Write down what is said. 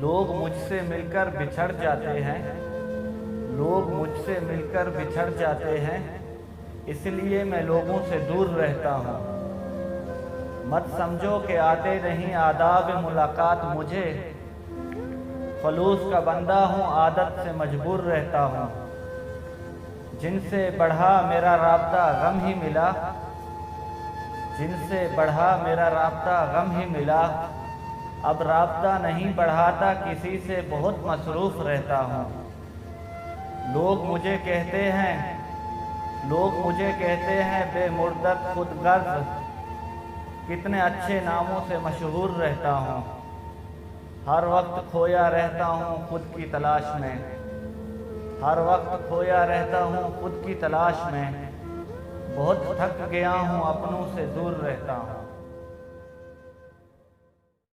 लोग मुझसे मिलकर बिछड़ जाते हैं, लोग मुझसे मिलकर बिछड़ जाते हैं, इसलिए मैं लोगों से दूर रहता हूँ। मत समझो कि आते नहीं आदाब मुलाकात मुझे, फलूस का बंदा हूँ, आदत से मजबूर रहता हूँ। जिनसे बढ़ा मेरा राब्ता गम ही मिला, जिनसे बढ़ा मेरा राब्ता गम ही मिला। अब राब्ता नहीं बढ़ाता किसी से, बहुत मसरूफ़ रहता हूँ। लोग मुझे कहते हैं, लोग मुझे कहते हैं बेमुर्दत खुदगर्ज़, कितने अच्छे नामों से मशहूर रहता हूँ। हर वक्त खोया रहता हूँ खुद की तलाश में, हर वक्त खोया रहता हूँ खुद की तलाश में। बहुत थक गया हूँ, अपनों से दूर रहता हूँ।